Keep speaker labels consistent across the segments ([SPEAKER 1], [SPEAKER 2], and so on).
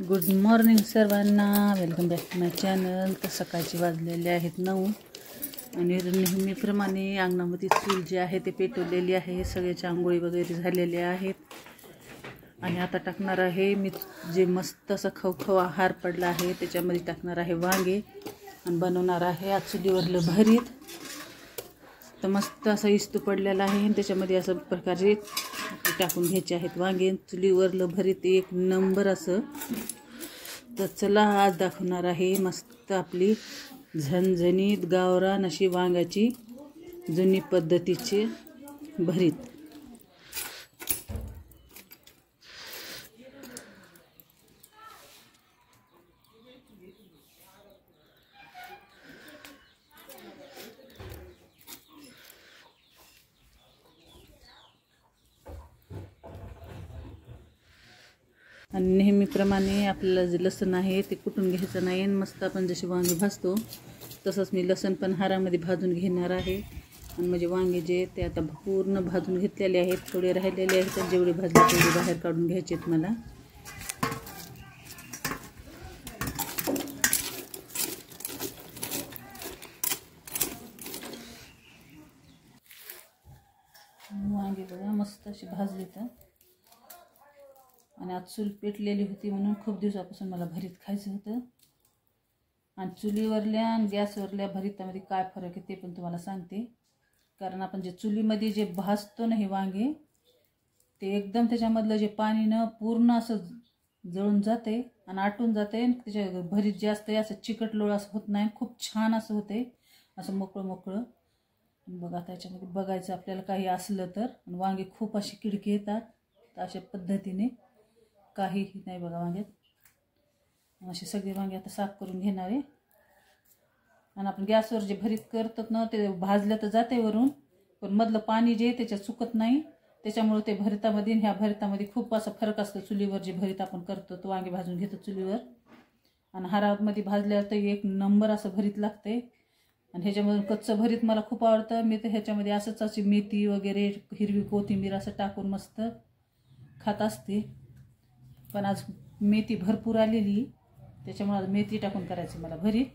[SPEAKER 1] Good morning सर्वांना, welcome back to my channel. तर सकाळचे वाजलेले आहेत 9 आणि नेहमीप्रमाणे अंगणामध्ये चूल जे आहे ते पेटवलेली आहे। सगळ्याच्या आंघोळी वगैरे झालेल्या आहेत आणि आता टाकणार आहे मी जे मस्त असं खवखवा हार पडला आहे त्याच्यामध्ये टाकणार आहे वांगे आणि बनवणार आहे आज चुलीवरलं भरीत। तर मस्त असं इस्तू पडलेला आहे आणि त्याच्यामध्ये असं प्रकारे टाकून घ्यायचे आहेत वांगे। चुलीवरलं भरीत एक नंबर असं। तर चला आज दाखवणार आहे मस्त आपली झणझणीत गावरान अशी वांग्याची जुनी पद्धतीचे भरीत। आणि नेहमीप्रमाणे आपल्याला जे लसूण आहे ते कुटून घ्यायचं नाही। मस्त आपण जशी वांगे भाजतो तसंच मी लसूण पण हारामध्ये भाजून घेणार आहे। आणि म्हणजे वांगे जे ते आता पूर्ण भाजून घेतलेले आहेत, थोडे राहिलेले आहेत तर जेवढे भाजले तेवढे बाहेर काढून घ्यायचे आहेत मला। वांगे बघा मस्त अशी भाजली तर आणि आज चूल पेटलेली होती म्हणून खूप दिवसापासून मला भरीत खायचं होतं। आणि चुलीवरल्या आणि गॅसवरल्या भरीतामध्ये काय फरक आहे ते पण तुम्हाला सांगते। कारण आपण जे चुलीमध्ये जे भाजतो ना हे वांगे ते एकदम त्याच्यामधलं जे पाणी न पूर्ण असं जळून जाते आणि आटून जाते। त्याच्या भरीत जे असते असं चिकट लोळ असं होत नाही, खूप छान असं होते, असं मोकळं मोकळं। बघा त्याच्यामध्ये बघायचं आपल्याला काही असलं तर। वांगे खूप अशी किडकी येतात तर अशा पद्धतीने काहीही नाही बघा वांग्यात। असे सगळे वांगे आता साफ करून घेणार आहे। आणि आपण गॅसवर जे भरीत करतो ना ते भाजलं तर जाते वरून, पण मधलं पाणी जे त्याच्यात चुकत नाही, त्याच्यामुळे ते भरितामध्ये ह्या भरितामध्ये खूप असा फरक असतो। चुलीवर जे भरीत आपण करतो तो वांगे भाजून घेतो चुलीवर आणि हारामध्ये भाजल्यावर तर एक नंबर असं भरीत लागते। आणि ह्याच्यामधून कच्चं भरीत मला खूप आवडतं। मी तर ह्याच्यामध्ये असंच अशी मेथी वगैरे हिरवी कोथिंबीर असं टाकून मस्त खात असते। पण आज मेथी भरपूर आलेली त्याच्यामुळे आज मेथी टाकून करायची मला भरीत।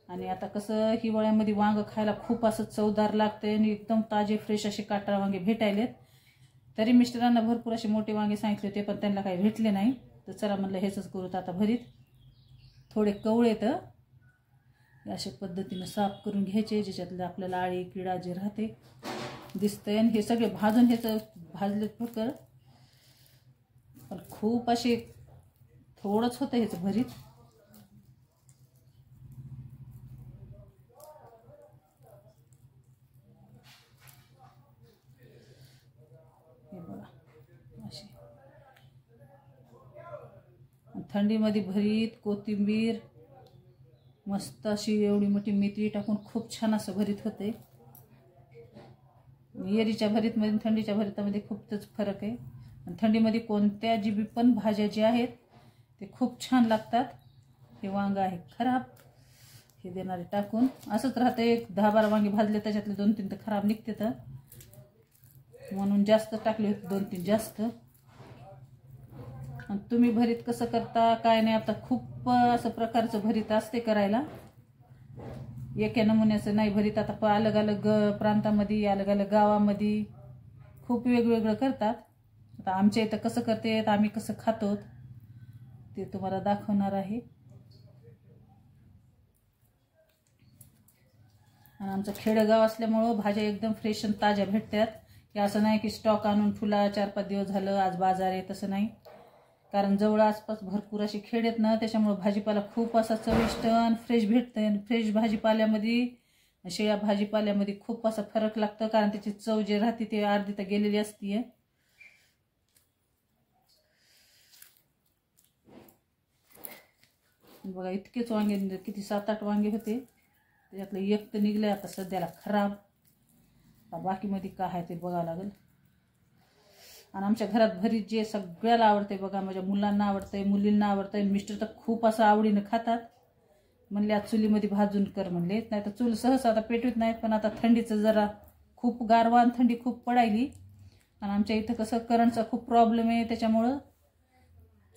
[SPEAKER 1] आणि आता कसं हिवाळ्यामध्ये वांग खायला खूप असं चवदार लागते आणि एकदम ताजे फ्रेश असे काटा वांगे भेटायलेत। तरी मिस्टरांना भरपूर असे मोठे वांगे सांगितले होते पण त्यांना काही भेटले नाही, तर चला म्हणलं हेच करूत आता भरीत। थोडे कवळे तर अशा पद्धतीने साफ करून घ्यायचे ज्याच्यातलं आपल्याला आळी किडा जे राहते दिसतंय। आणि हे सगळे भाजून ह्याचं भाजलेत फक्त, पण खूप असे थोडंच होतं ह्याचं भरीत। हे बघा अशी थंडीमध्ये भरीत कोथिंबीर मस्त अशी एवढी मोठी मेथी टाकून खूप छान असं भरीत होते। एरीच्या भरीतमध्ये थंडीच्या भरीतामध्ये खूपच फरक आहे। आणि थंडीमध्ये कोणत्या जी पण भाज्या ज्या आहेत ते खूप छान लागतात। हे वांग आहे खराब, हे देणारे टाकून असंच राहतं। एक 10-12 वांगे भाजले त्याच्यातले 2-3 तर खराब निघते, तर म्हणून जास्त टाकले होते 2-3 जास्त। आणि तुम्ही भरीत कसं करता काय नाही, आता खूप असं प्रकारचं भरीत असते करायला, एका नमुन्याचं नाही भरीत। आता अलग अलग प्रांतामध्ये अलग अलग गावामध्ये खूप वेगवेगळं करतात। आता आमच्या इथं कसं करते आम्ही कसं खातो ते तुम्हाला दाखवणार आहे। आणि आमचं खेडेगाव असल्यामुळं भाज्या एकदम फ्रेश आणि ताज्या भेटतात। हे असं नाही की स्टॉक आणून ठुला 4-5 दिवस झालं आज बाजार आहे, तसं नाही। कारण जवळ आसपास भरपूर अशी खेड आहेत ना, त्याच्यामुळे भाजीपाला खूप असा चविष्ट आणि फ्रेश भेटतं। आणि फ्रेश भाजीपाल्यामध्ये शिळ्या भाजीपाल्यामध्ये खूप असा फरक लागतो, कारण त्याची चव जे राहते ते अर्धी तर गेलेली असते। बघा इतकेच वांगे, किती 7-8 वांगे होते, त्याच्यातलं एक तर निघले आता सध्याला खराब। बाकीमध्ये काय आहे ते बघावं लागेल। आणि आमच्या घरात भरीत जे सगळ्याला आवडते बघा, माझ्या मुलांना आवडतंय, मुलींना आवडतंय, मिस्टर तर खूप असं आवडीनं खातात। म्हणले आज चुलीमध्ये भाजून कर म्हणले, नाही तर चूल सहसा आता पेटवत नाहीत, पण आता थंडीचं जरा खूप गारवा आणि थंडी खूप पडायली आणि आमच्या इथं कसं करंटचा खूप प्रॉब्लेम आहे, त्याच्यामुळं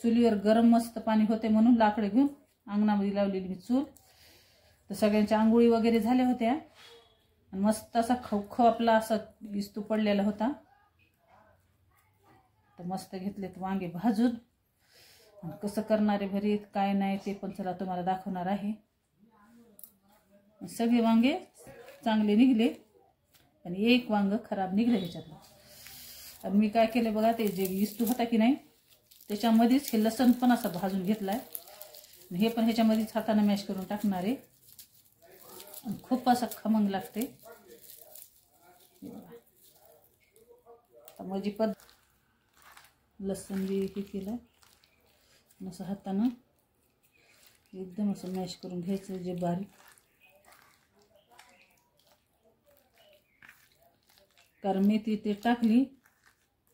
[SPEAKER 1] चुलीवर गरम मस्त पाणी होते म्हणून लाकडं घेऊन अंगणामध्ये लावलेली मी चूल. तर सगळ्यांच्या आंघोळी वगैरे झाल्या होत्या आणि मस्त असा खवखव आपला असा इस्तू पडलेला होता. तर मस्त घेतलेत वांगे भाजून. कसं करणारे भरीत काय नाही ते पण चला तुम्हाला दाखवणार आहे. सगळे वांगे चांगले निघले आणि एक वांग खराब निघले ह्याच्यातलं. आणि मी काय केलं बघा, ते जे इस्तू होता की नाही त्याच्यामध्येच हे लसण पण असं भाजून घेतलाय. हे पण ह्याच्यामध्येच हाताने मॅश करून टाकणार आहे. खूप असं खमंग लागते. माझी लसण बी हे केलं असं हातानं एकदम असं मॅश करून घ्यायचं जे बारीक. कारण मेथी ते टाकली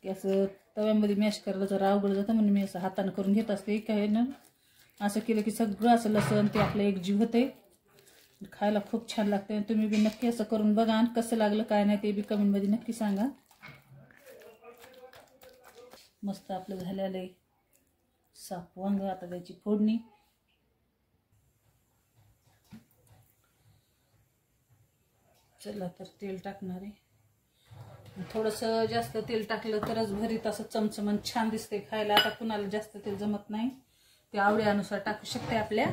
[SPEAKER 1] की असं तव्यामध्ये मॅश करायला जरा अवघड जातं म्हणून मी असं हातानं करून घेत असते. काय ना असं केलं की सगळं असं लसण ते आपलं एकजीव होते. खायला खूप छान लागते. तुम्ही बी नक्की असं करून बघा आणि कसं लागलं काय नाही ते बी कमेंटमध्ये नक्की सांगा. मस्त आपलं झालेलं आहे साफ वांग. आता त्याची फोडणी. चला तर तेल टाकणार आहे. थोडंसं जास्त तेल टाकलं तरच भरीत असं चमचमन छान दिसते खायला. आता कुणाला जास्त तेल जमत नाही ते आवडीनुसार टाकू शकते आपल्या.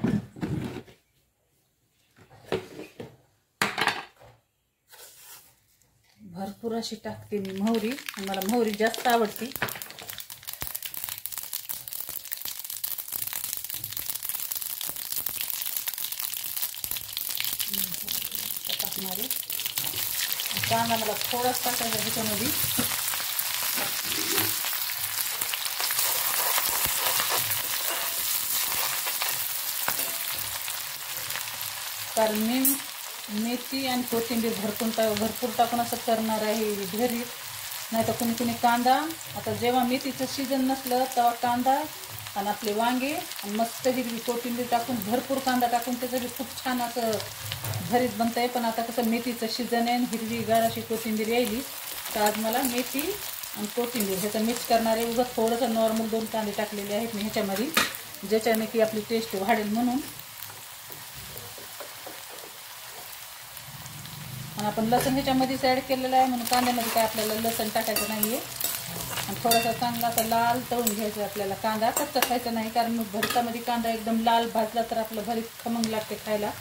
[SPEAKER 1] भरपूर अशी टाकते मी मोहरी. मला मोहरी जास्त आवडते. टाकणार आहे. कांदा मला थोडाच टाकायचा ह्याच्यामध्ये. कारण मी मेथी आणि कोथिंबीर भरपूर टाकून असं करणार आहे घरी. नाही तर कुणी कुणी कांदा, आता जेव्हा मेथीचं सीजन नसलं तेव्हा कांदा आणि आपले वांगे आणि मस्त हिरवी कोथिंबीर टाकून भरपूर कांदा टाकून त्याचं बी खूप छान असं भरीत बनतं आहे. पण आता कसं मेथीचं सीजन आहे, हिरवी गार अशी कोथिंबीर यायली, तर आज मला मेथी आणि कोथिंबीर ह्याचं मिक्स करणार आहे. उगाच थोडंसं नॉर्मल 2 कांदे टाकलेले आहेत मी ह्याच्यामध्ये, ज्याच्याने की आपली टेस्ट वाढेल म्हणून. आणि आपण लसण ह्याच्यामध्येच ॲड केलेलं आहे म्हणून कांद्यामध्ये काय आपल्याला लसण टाकायचं नाही आहे. आणि थोडासा चांगला असं लाल तळून घ्यायचं आपल्याला. कांदा कच्चा खायचा नाही, कारण मग भरतामध्ये कांदा एकदम लाल भाजला तर आपलं भरीत खमंग लागते खायला.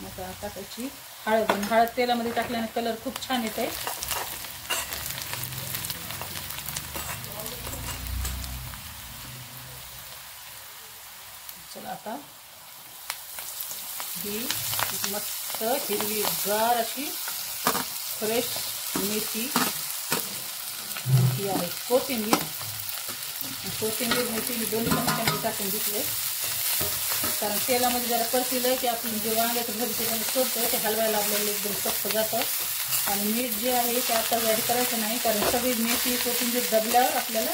[SPEAKER 1] आता टाकायची हळद. आणि हळद तेलामध्ये टाकल्याने कलर खूप छान येत आहे. चला आता ही मस्त हिरवी गार अशी फ्रेश मेथी ही आहे. कोथिंबीर मेथी मी दोन्ही पण ह्याच्यामध्ये टाकून घेतले. कारण तेलामध्ये जरा परतीलं की आपण जे वांग्याचं भरीत त्याच्यामध्ये सोडतो ते हलवायला आपल्याला एकदम सोपं जातं. आणि मीठ जे आहे ते आता ॲड करायचं नाही, कारण सगळी मेथी कोथिंबीर दबल्यावर आपल्याला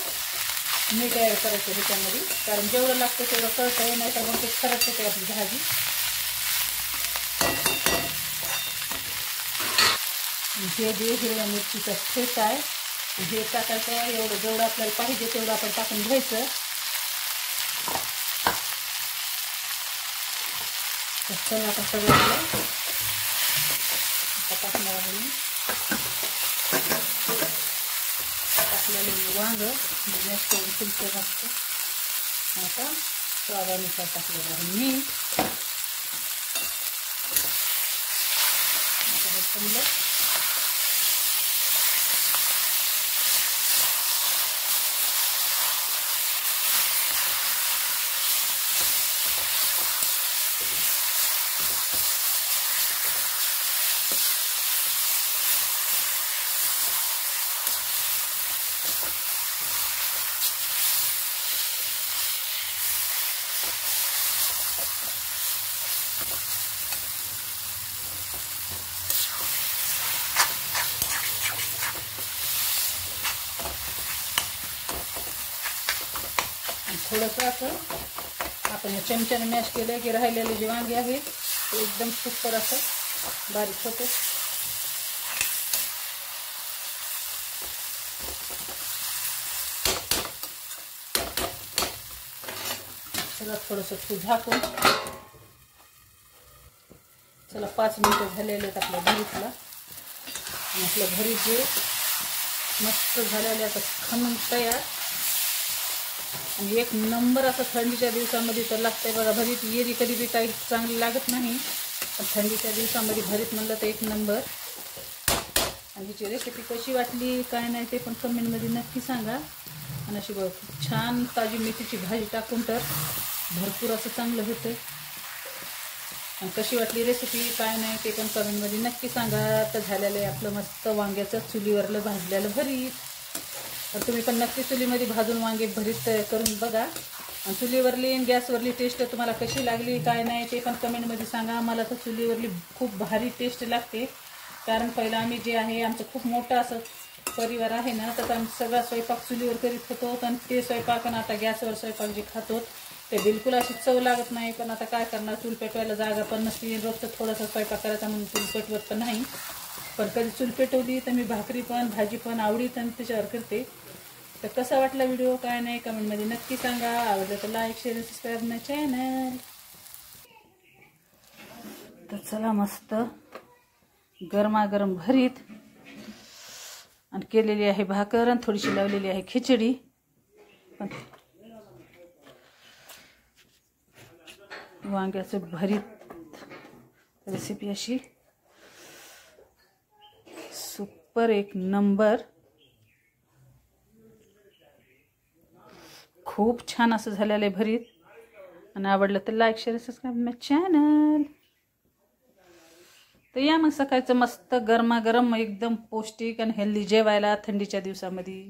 [SPEAKER 1] मीठ ॲड करायचं ह्याच्यामध्ये. कारण जेवढं लागतं तेवढं कळतं आहे, नाही तर मग ते खरंच होते आपली भाजी. हे जे हिरव्या मिरचीचा ठेचा आहे हे टाकायचं. एवढं जेवढं आपल्याला पाहिजे तेवढं आपण टाकून घ्यायचं. चला आता सगळं टाकणार आहे मी. टाकलेलं वांग मॅश करून फुलकं मस्त. आता स्वादानुसार टाकलेलं आहे मीठ. आता हे समजा थोडंसं असं आपण या चमच्याने मॅश केलं की राहिलेले जे वांगे आहेत ते एकदम सुपर असं बारीक होते. चला थोडंसं तूप झाकून. चला 5 मिनिटं झालेले आहेत आपल्या भरीतला. आणि आपलं भरीत जे मस्त झालेलं आता खमून तयार. आणि एक नंबर असं थंडीच्या दिवसामध्ये तर लागतंय बघा भरीत. एरी कधी बी काही चांगली लागत नाही, पण थंडीच्या दिवसामध्ये भरीत म्हणलं तर एक नंबर. आणि हिची रेसिपी कशी वाटली काय नाही ते पण कमेंटमध्ये नक्की सांगा. आणि अशी बघ छान ताजी मेथीची भाजी टाकून तर भरपूर असं चांगलं होतं. आणि कशी वाटली रेसिपी काय नाही ते पण कमेंटमध्ये नक्की सांगा. तर झालेलं आहे आपलं मस्त वांग्याचं चुलीवरलं भाजलेलं भरीत. तर तुम्ही पण नक्की चुलीमध्ये भाजून वांगे भरीत करून बघा. आणि चुलीवरली आणि गॅसवरली टेस्ट तुम्हाला कशी लागली काय नाही ते पण कमेंटमध्ये सांगा. मला तर चुलीवरली खूप भारी टेस्ट लागते, कारण पहिलं आम्ही जे आहे आमचं खूप मोठं असं परिवार आहे ना, तर आम्ही सगळा स्वयंपाक चुलीवर करीत होतो. आणि ते स्वयंपाक आणि आता गॅसवर स्वयंपाक जे खातो ते बिलकुल अशी चव लागत नाही. पण आता काय करणार, चूल पेटवायला जागा पण नसते. रोजचं थोडासा स्वयंपाक करायचा म्हणून चूल पेटवत पण नाही. पण कधी चूल पेटवली तर मी भाकरी पण भाजी पण आवडीत आणि त्याच्यावर करते. तर कसा वाटला व्हिडिओ काय नाही कमेंटमध्ये नक्की सांगा. आवडलं तर लाईक शेअर सबस्क्राईब माय चॅनल. तर चला मस्त गरमागरम भरीत आणि केलेली आहे भाकर आणि थोडीशी लावलेली आहे खिचडी. पण वांग्याचं भरीत रेसिपी अशी सुपर एक नंबर. खूप छान असं झालेलं आहे भरीत. आणि आवडलं तर लाईक शेअर सबस्क्राईब माय चॅनल. तर या मग सकाळचं मस्त गरमागरम एकदम पौष्टिक आणि हेल्दी जेवायला थंडीच्या दिवसामध्ये.